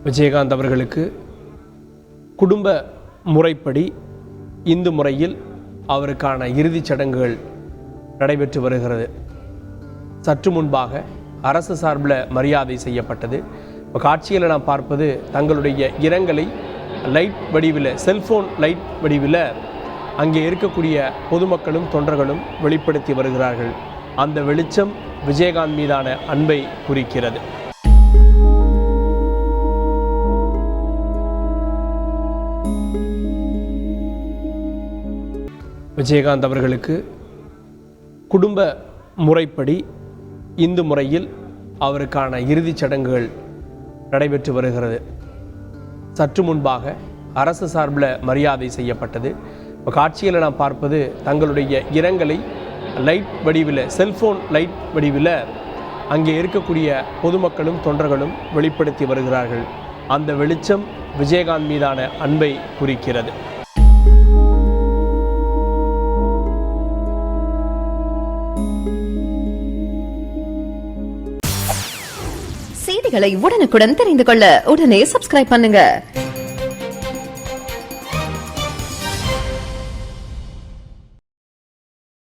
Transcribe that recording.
விஜயகாந்த் அவர்களுக்கு குடும்ப முறைப்படி இந்து முறையில் அவருக்கான இறுதிச் சடங்குகள் நடைபெற்று வருகிறது. சற்று முன்பாக அரசு சார்பில் மரியாதை செய்யப்பட்டது. இப்போ காட்சியில் நாம் பார்ப்பது தங்களுடைய இரங்கலை லைட் வடிவில், செல்போன் லைட் வடிவில் அங்கே இருக்கக்கூடிய பொதுமக்களும் தொண்டர்களும் வெளிப்படுத்தி வருகிறார்கள். அந்த வெளிச்சம் விஜயகாந்த் மீதான அன்பை குறிக்கிறது. விஜயகாந்த் அவர்களுக்கு குடும்ப முறைப்படி இந்து முறையில் அவருக்கான இறுதிச் சடங்குகள் நடைபெற்று வருகிறது. சற்று முன்பாக அரசு சார்பில் மரியாதை செய்யப்பட்டது. இப்போ காட்சியில் நாம் பார்ப்பது தங்களுடைய இரங்கலை லைட் வடிவில், செல்போன் லைட் வடிவில் அங்கே இருக்கக்கூடிய பொதுமக்களும் தொண்டர்களும் வெளிப்படுத்தி வருகிறார்கள். அந்த வெளிச்சம் விஜயகாந்த் மீதான அன்பை குறிக்கிறது. செய்திகளை உடனுக்குடன் தெரிந்து கொள்ள உடனே சப்ஸ்கிரைப் பண்ணுங்க.